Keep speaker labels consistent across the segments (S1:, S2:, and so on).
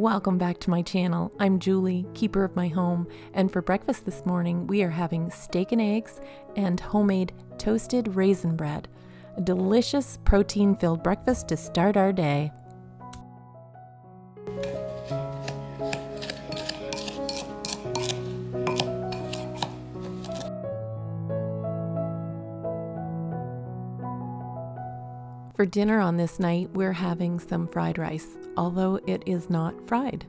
S1: Welcome back to my channel. I'm Julie, keeper of my home, and for breakfast this morning we are having steak and eggs and homemade toasted raisin bread. A delicious protein-filled breakfast to start our day. For dinner on this night, we're having some fried rice, although it is not fried.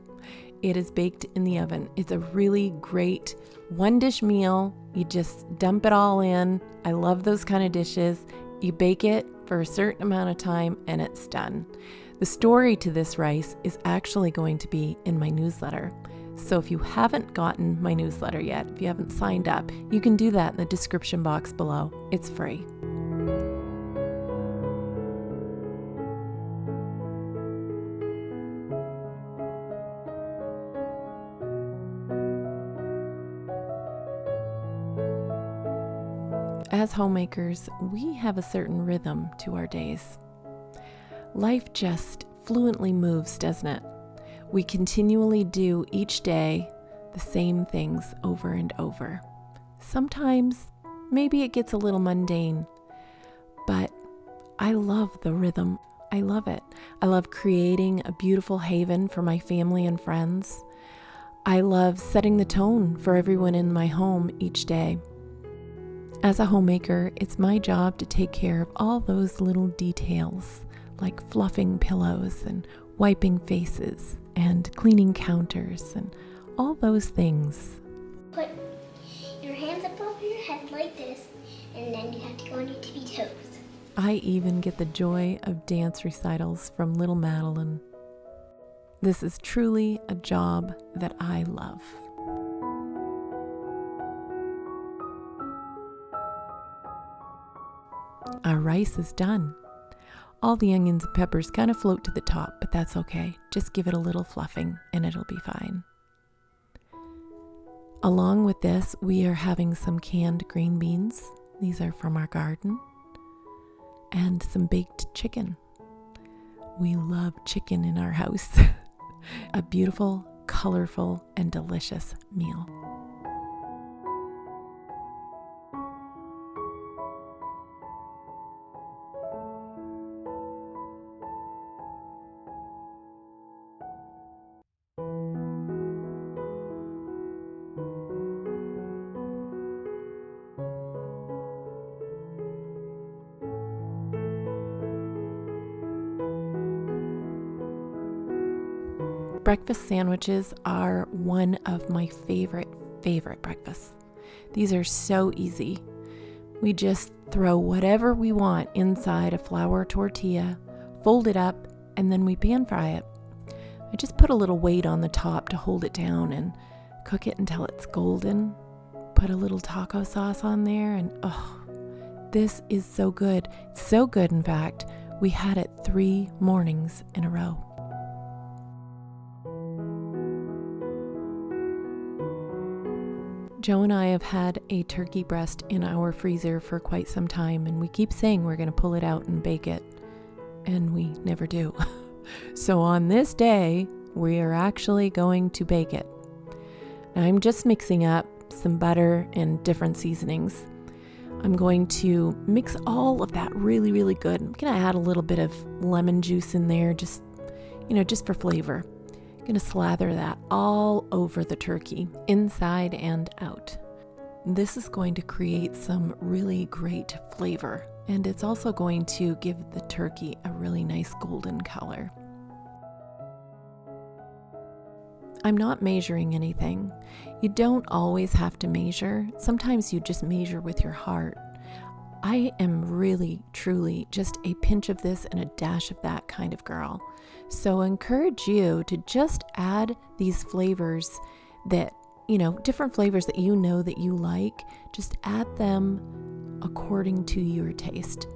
S1: It is baked in the oven. It's a really great one-dish meal. You just dump it all in. I love those kind of dishes. You bake it for a certain amount of time and it's done. The story to this rice is actually going to be in my newsletter. So if you haven't gotten my newsletter yet, if you haven't signed up, you can do that in the description box below. It's free. As homemakers, we have a certain rhythm to our days. Life just fluently moves, doesn't it? We continually do each day the same things over and over. Sometimes, maybe it gets a little mundane, but I love the rhythm. I love it. I love creating a beautiful haven for my family and friends. I love setting the tone for everyone in my home each day. As a homemaker, it's my job to take care of all those little details, like fluffing pillows and wiping faces and cleaning counters and all those things.
S2: Put your hands up over your head like this, and then you have to go on your tippy toes.
S1: I even get the joy of dance recitals from little Madeline. This is truly a job that I love. Our rice is done. All the onions and peppers kind of float to the top, but that's okay. Just give it a little fluffing and it'll be fine. Along with this, we are having some canned green beans. These are from our garden. And some baked chicken. We love chicken in our house. A beautiful, colorful, and delicious meal. Breakfast sandwiches are one of my favorite breakfasts. These are so easy. We just throw whatever we want inside a flour tortilla, fold it up, and then we pan fry it. I just put a little weight on the top to hold it down and cook it until it's golden. Put a little taco sauce on there and this is so good. So good, in fact, we had it 3 mornings in a row. Joe and I have had a turkey breast in our freezer for quite some time, and we keep saying we're going to pull it out and bake it, and we never do. So on this day, we are actually going to bake it. Now, I'm just mixing up some butter and different seasonings. I'm going to mix all of that really, really good. I'm going to add a little bit of lemon juice in there, just for flavor. I'm going to slather that all over the turkey, inside and out. This is going to create some really great flavor, and it's also going to give the turkey a really nice golden color. I'm not measuring anything. You don't always have to measure. Sometimes you just measure with your heart. I am really, truly just a pinch of this and a dash of that kind of girl. So I encourage you to just add these flavors that, different flavors that that you like. Just add them according to your taste.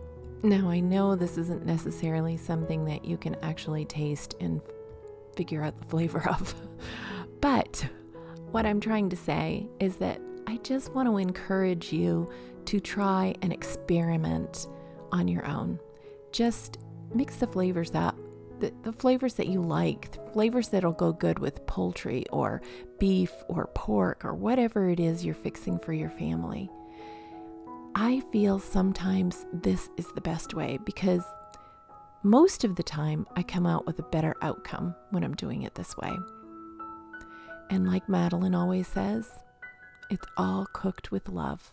S1: Now, I know this isn't necessarily something that you can actually taste and figure out the flavor of. But what I'm trying to say is that I just want to encourage you to try and experiment on your own. Just mix the flavors up. the flavors that you like, the flavors that'll go good with poultry or beef or pork or whatever it is you're fixing for your family. I feel sometimes this is the best way because most of the time I come out with a better outcome when I'm doing it this way. And like Madeline always says, it's all cooked with love.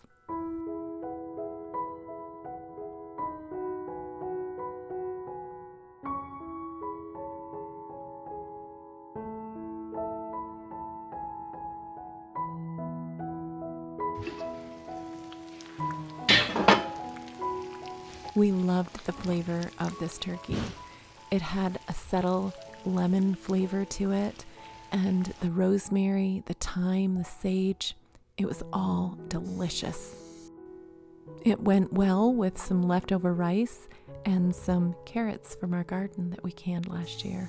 S1: We loved the flavor of this turkey. It had a subtle lemon flavor to it, and the rosemary, the thyme, the sage, it was all delicious. It went well with some leftover rice and some carrots from our garden that we canned last year.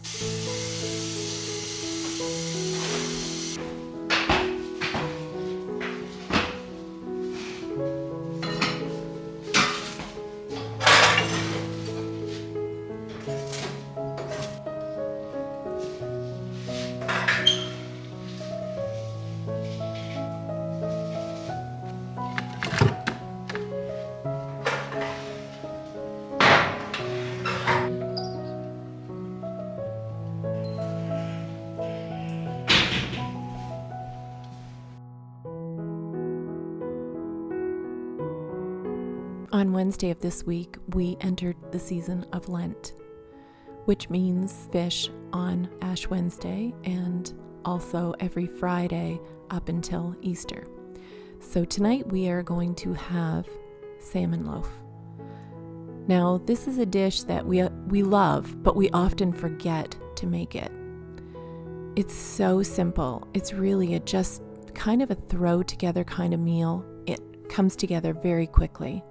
S1: On Wednesday of this week, we entered the season of Lent, which means fish on Ash Wednesday and also every Friday up until Easter. So tonight we are going to have salmon loaf. Now, this is a dish that we love, but we often forget to make it. It's so simple. It's really just kind of a throw together kind of meal. It comes together very quickly.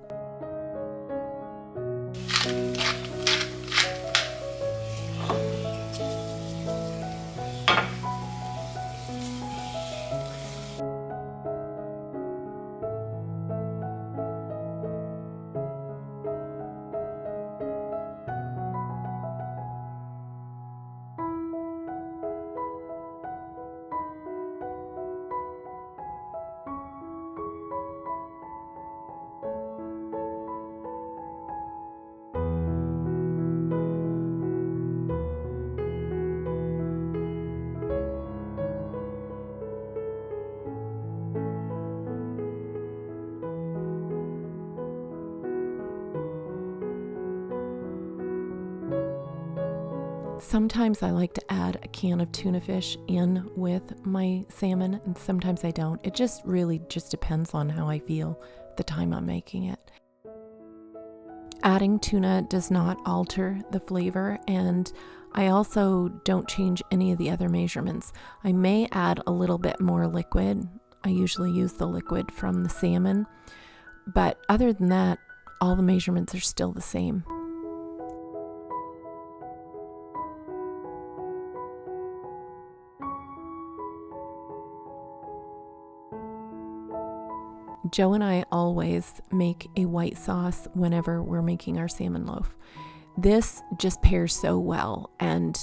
S1: Sometimes I like to add a can of tuna fish in with my salmon, and sometimes I don't. It just really depends on how I feel at the time I'm making it. Adding tuna does not alter the flavor, and I also don't change any of the other measurements. I may add a little bit more liquid. I usually use the liquid from the salmon, but other than that, all the measurements are still the same. Joe and I always make a white sauce whenever we're making our salmon loaf. This just pairs so well, and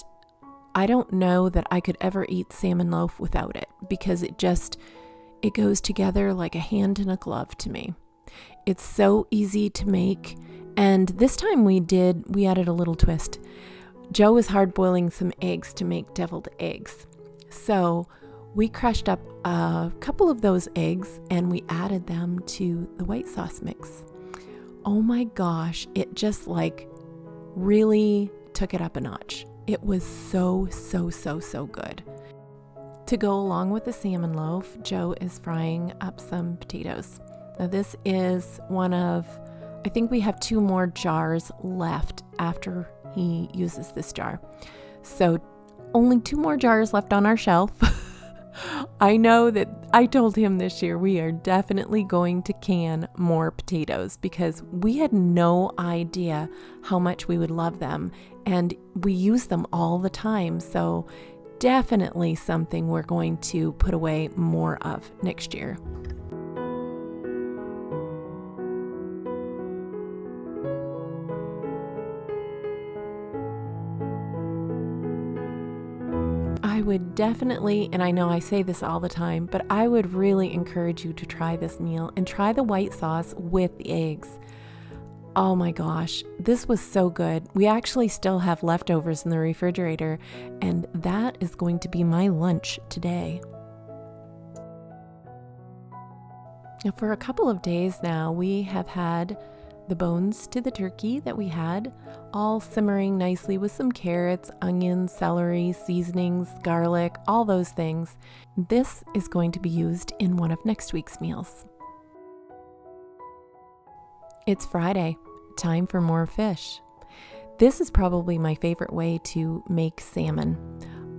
S1: I don't know that I could ever eat salmon loaf without it because it goes together like a hand in a glove to me. It's so easy to make, and this time we added a little twist. Joe was hard boiling some eggs to make deviled eggs. So we crushed up a couple of those eggs and we added them to the white sauce mix. Oh my gosh, it just really took it up a notch. It was so good. To go along with the salmon loaf, Joe is frying up some potatoes. Now this is I think we have 2 more jars left after he uses this jar. So only 2 more jars left on our shelf. I know that I told him this year we are definitely going to can more potatoes because we had no idea how much we would love them, and we use them all the time. So definitely something we're going to put away more of next year. definitely, and I know I say this all the time, but I would really encourage you to try this meal and try the white sauce with the eggs. Oh my gosh, this was so good. We actually still have leftovers in the refrigerator, and that is going to be my lunch today. Now, for a couple of days now, we have had the bones to the turkey that we had all simmering nicely with some carrots, onions, celery, seasonings, garlic, all those things. This is going to be used in one of next week's meals. It's Friday, time for more fish. This is probably my favorite way to make salmon.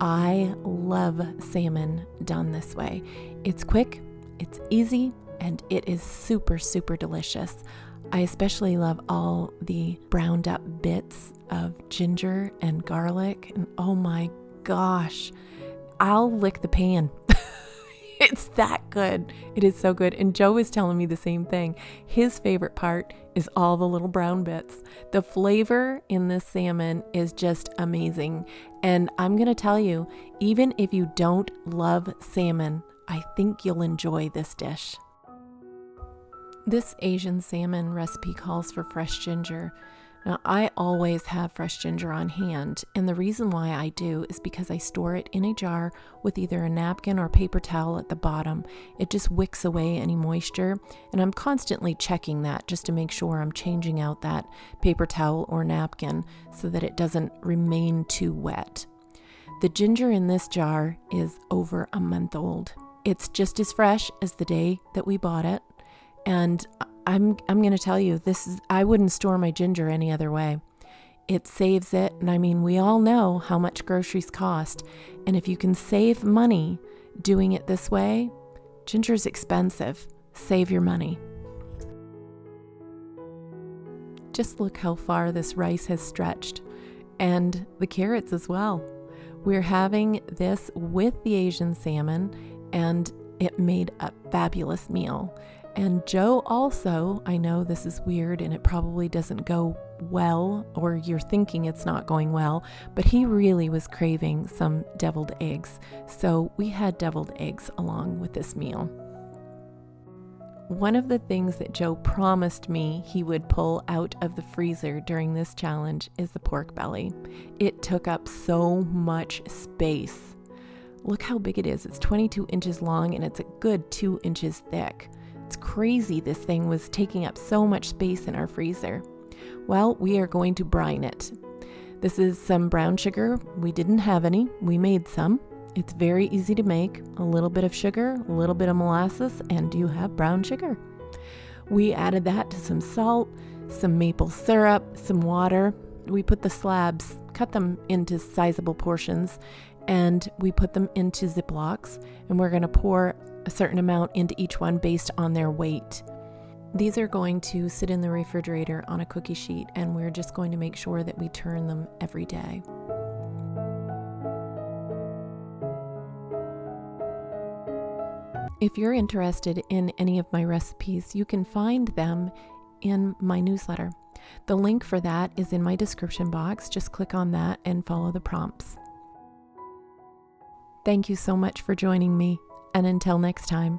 S1: I love salmon done this way. It's quick, it's easy, and it is super, super delicious. I especially love all the browned up bits of ginger and garlic, and oh my gosh, I'll lick the pan. It's that good. It is so good. And Joe is telling me the same thing. His favorite part is all the little brown bits. The flavor in this salmon is just amazing. And I'm going to tell you, even if you don't love salmon, I think you'll enjoy this dish. This Asian salmon recipe calls for fresh ginger. Now, I always have fresh ginger on hand, and the reason why I do is because I store it in a jar with either a napkin or paper towel at the bottom. It just wicks away any moisture, and I'm constantly checking that just to make sure I'm changing out that paper towel or napkin so that it doesn't remain too wet. The ginger in this jar is over a month old. It's just as fresh as the day that we bought it, and I'm going to tell you, I wouldn't store my ginger any other way. It saves it, and I mean, we all know how much groceries cost, and if you can save money doing it this way, ginger's expensive. Save your money. Just look how far this rice has stretched, and the carrots as well. We're having this with the Asian salmon, and it made a fabulous meal. And Joe also, I know this is weird and it probably doesn't go well, or you're thinking it's not going well, but he really was craving some deviled eggs. So we had deviled eggs along with this meal. One of the things that Joe promised me he would pull out of the freezer during this challenge is the pork belly. It took up so much space. Look how big it is. It's 22 inches long and it's a good 2 inches thick. It's crazy this thing was taking up so much space in our freezer. Well, we are going to brine it. This is some brown sugar. We didn't have any. We made some. It's very easy to make. A little bit of sugar, a little bit of molasses, and you have brown sugar. We added that to some salt, some maple syrup, some water. We put the slabs, cut them into sizable portions, and we put them into Ziplocs, and we're going to pour a certain amount into each one based on their weight. These are going to sit in the refrigerator on a cookie sheet, and we're just going to make sure that we turn them every day. If you're interested in any of my recipes, you can find them in my newsletter. The link for that is in my description box. Just click on that and follow the prompts. Thank you so much for joining me. And until next time.